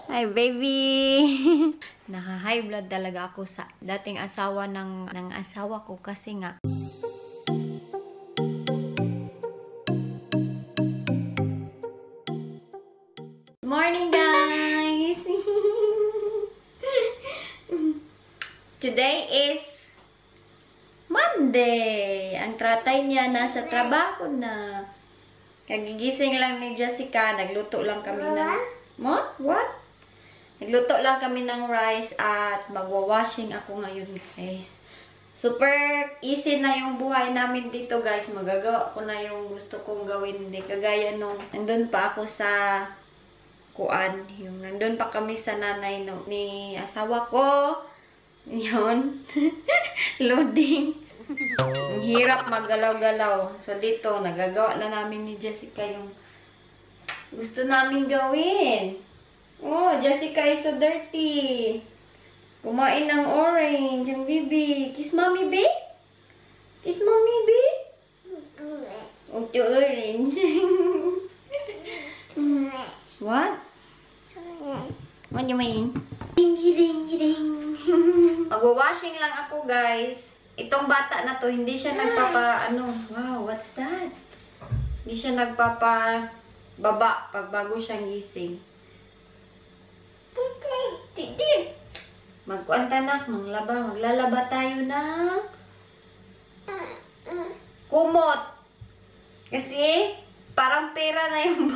Hi, baby. Naka-high blood talaga ako sa dating asawa ng asawa ko kasi nga. Morning, guys. Today is Monday. Ang tatay niya nasa trabaho na. Kagigising lang ni Jessica. Nagluto lang kami ng... Mo? What? Nagluto lang kami ng rice at magwa-washing ako ngayon, guys. Super easy na yung buhay namin dito, guys. Magagawa ko na yung gusto kong gawin. Hindi kagaya nung nandun pa ako sa kuan. Yung nandun pa kami sa nanay no, ni asawa ko. Yun. Loading. Ang hirap maggalaw-galaw. So, dito, nagagawa na namin ni Jessica yung gusto namin gawin. Oh, Jessica is so dirty. Kumain ng orange. Ang bibi. Kiss mommy, babe? Kiss mommy, babe? Okay, orange. What? What do you mean? Ding-ding-ding. Mag-washing lang ako, guys. Itong bata na to, hindi siya wow, what's that? Hindi siya baba pag bago siyang gising. Titi! Magkuantanak, maglalaba tayo ng kumot. Kasi, parang pera na yung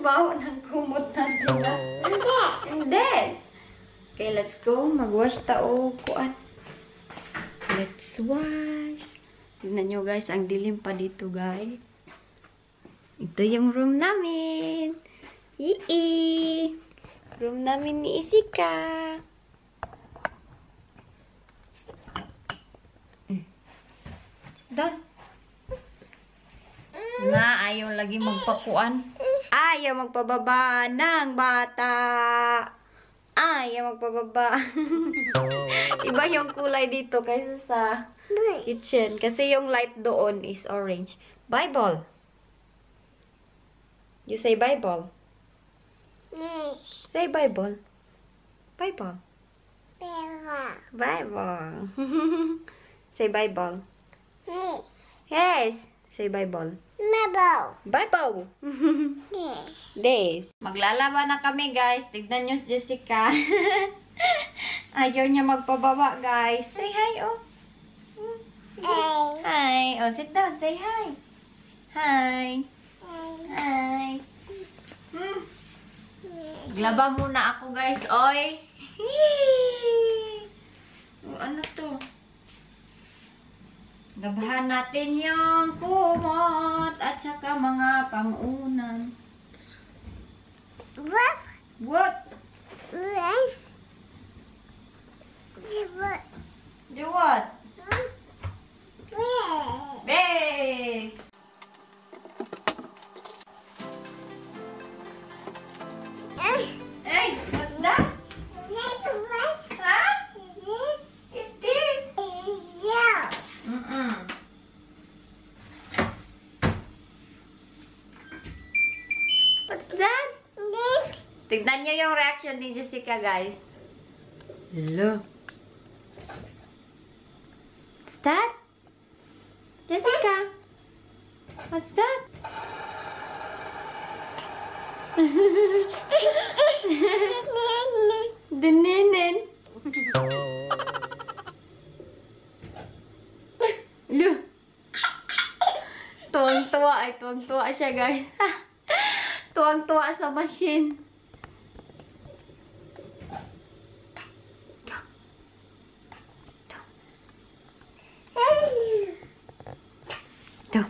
baho ng kumot natin. Hindi! Okay, let's go. Mag-wash tao. Kuan. Let's wash. Tignan nyo, guys. Ang dilim pa dito, guys. Ito yung room namin. Yee! Room namin ni Isika. Done. Ayaw lagi magpakuan. Ayaw magpababa ng bata. Ayaw magpababa. Iba yung kulay dito kaysa sa kitchen. Kasi yung light doon is orange. Bible. You say Bible. Say Bible. Bible. Bible. Say Bible. Yes. Say Bible. Bible. Days. Maglalaba na kami, guys. Tignan nyo si Jessica. Ayaw niya magpababa, guys. Say hi, oh. Hi. Oh, sit down. Say hi. Hi. Hi. Maglaba muna ako, guys. Oy. Ano to? Labahan natin yung kumot at saka mga pangunan. What? What? What? Do what? What? Babe! Hey, what's that? Huh? Is this? What's that? Tignan niyo yung reaction ni Jessica, guys. Hello. What's that? Jessica? What's that? Dininin. Look. Tuwang-tuwa. Ay, tuwang-tuwa siya, guys. Tuwang-tuwa sa machine. Ito.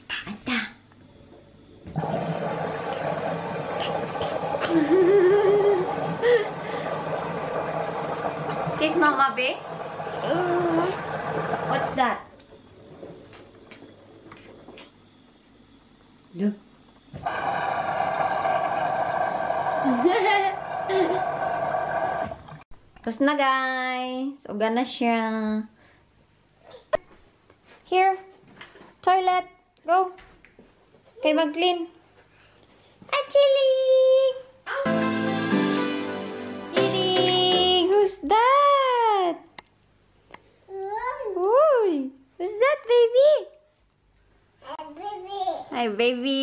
Ata. Kiss Mama, babe? What's that? Look. Tapos na, guys. Uga na siya. Here. Toilet. Go. Okay. Okay, mag-clean. Achiling! Tiring! Who's that? Uy! Who's that, baby? Hi, baby.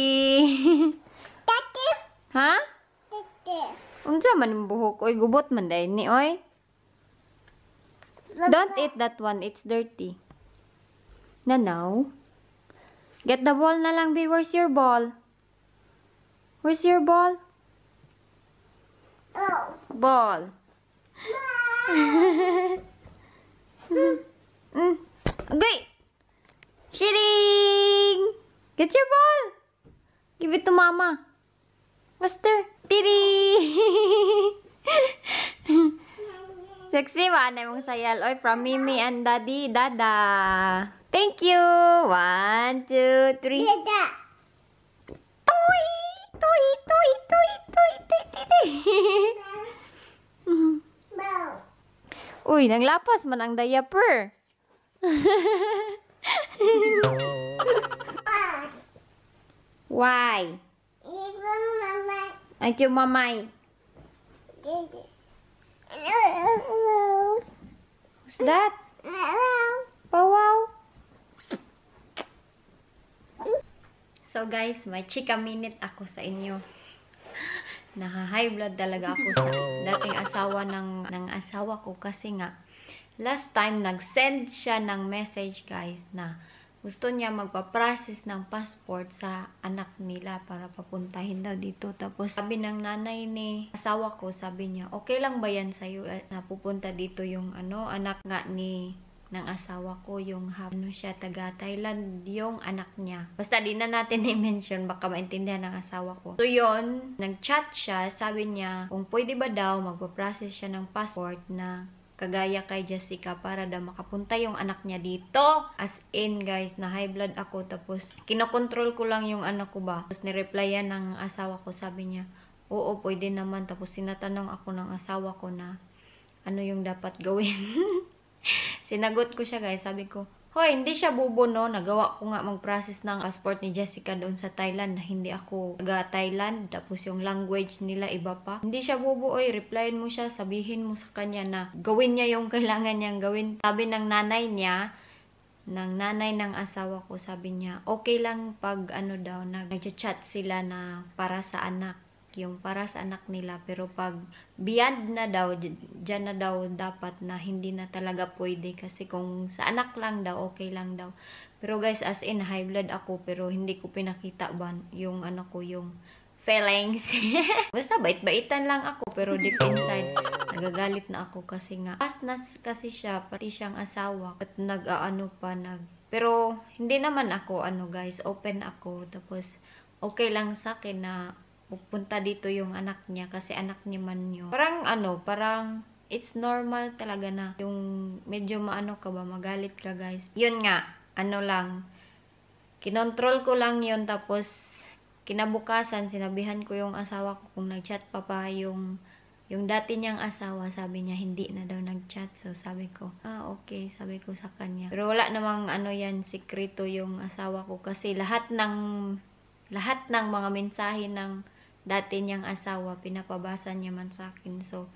Ha? Unsa man yung buhok? Oy, gubot man dahil ni, oy. Don't eat that one. It's dirty. Nanaw? Get the ball na lang, baby. Where's your ball? Where's your ball? Ball. Okay. Shiring! Get your ball. Give it to mama. Master. Tiri! Sexy ba? Ano mong sayal? Oy, from Mimi and Daddy. Dada. Thank you. 1, 2, 3. Dada. Toy! Toy! Toy! Toy! Toy! Toy! Toy! Uy, nanglapas man ang diaper. Why? Aren't you mamay? Who's that? Wow. So guys, may chika minute ako sa inyo. Naka-high blood talaga ako sa dating asawa ng asawa ko kasi nga last time nag-send siya ng message guys na gusto niya magpa-process ng passport sa anak nila para papuntahin daw dito. Tapos sabi ng nanay ni asawa ko, sabi niya, okay lang ba yan sa'yo na pupunta dito yung anak nga ng asawa ko, yung siya, taga Thailand yung anak niya. Basta di na natin i-mention, baka maintindihan ng asawa ko. So yun, nag-chat siya, sabi niya, kung pwede ba daw magpa-process siya ng passport na kagaya kay Jessica para daw makapunta yung anak niya dito. As in guys, na high blood ako, tapos kinokontrol ko lang yung anak ko ba. Tapos nireplyan ng asawa ko, sabi niya, oo, pwede naman. Tapos sinatanong ako ng asawa ko na ano yung dapat gawin. Sinagot ko siya guys, sabi ko, hoy, hindi siya bubo no, nagawa ko nga mag-process ng passport ni Jessica doon sa Thailand na hindi ako taga Thailand, tapos yung language nila iba pa. Hindi siya bubo, oy, replyin mo siya, sabihin mo sa kanya na gawin niya yung kailangan niyang gawin. Sabi ng nanay niya, ng nanay ng asawa ko, sabi niya, okay lang pag daw, nag-chat sila na para sa anak, yung para sa anak nila, pero pag beyond na daw, dyan na daw dapat na hindi na talaga pwede, kasi kung sa anak lang daw, okay lang daw. Pero guys, as in, high blood ako, pero hindi ko pinakita ba yung ko, yung feelings. Basta bait-baitan lang ako, pero deep inside, nagagalit na ako kasi nga, pas na kasi siya, pati siyang asawa, at pero hindi naman ako, guys, open ako, tapos okay lang sa akin na pupunta dito yung anak niya kasi anak niya man yun. Parang it's normal talaga na yung medyo ka ba, magalit ka guys. Yun nga, kinontrol ko lang yun, tapos kinabukasan sinabihan ko yung asawa ko kung nagchat pa yung dati niyang asawa, sabi niya hindi na daw nagchat. So sabi ko, okay, sabi ko sa kanya. Pero wala namang yan, sikreto yung asawa ko kasi lahat ng mga mensahe ng dati niyang asawa, pinapabasa niya man sa akin. So,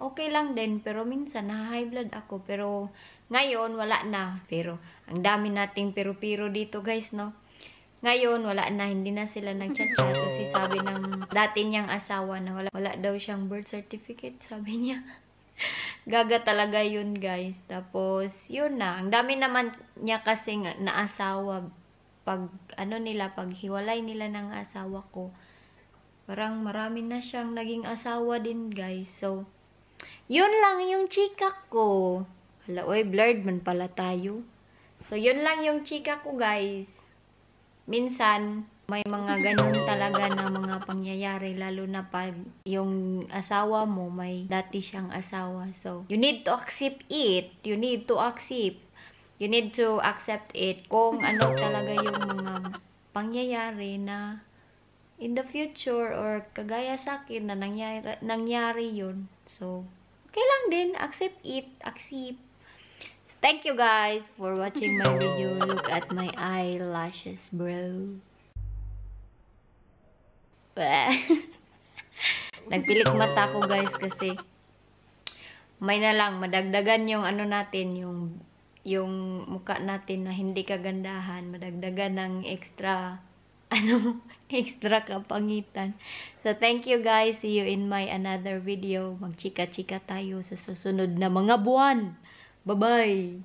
okay lang din. Pero minsan, high blood ako. Pero, ngayon, wala na. Pero, ang dami nating pero-pero dito, guys, no? Ngayon, wala na. Hindi na sila nag-chat. Kasi sabi ng dati niyang asawa na wala daw siyang birth certificate. Sabi niya. Gaga talaga yun, guys. Tapos, yun na. Ang dami naman niya kasi na asawa. Pag, pag hiwalay nila ng asawa ko, parang marami na siyang naging asawa din, guys. So, yun lang yung chika ko. Hala, oy, blurred man pala tayo. So, yun lang yung chika ko, guys. Minsan, may mga ganun talaga na mga pangyayari, lalo na pag yung asawa mo, may dati siyang asawa. So, you need to accept it. You need to accept. You need to accept it kung ano talaga yung mga pangyayari na in the future or kagaya sa akin na nangyari yun. So, okay lang din. Accept it. Accept. Thank you guys for watching my video. Look at my eyelashes, bro. Nagpilik mata ko guys kasi may na lang madagdagan yung ano natin, yung mukha natin na hindi kagandahan, madagdagan ng extra extra kapangitan. So thank you guys, see you in my another video. Magchika-chika tayo sa susunod na mga buwan. Bye bye.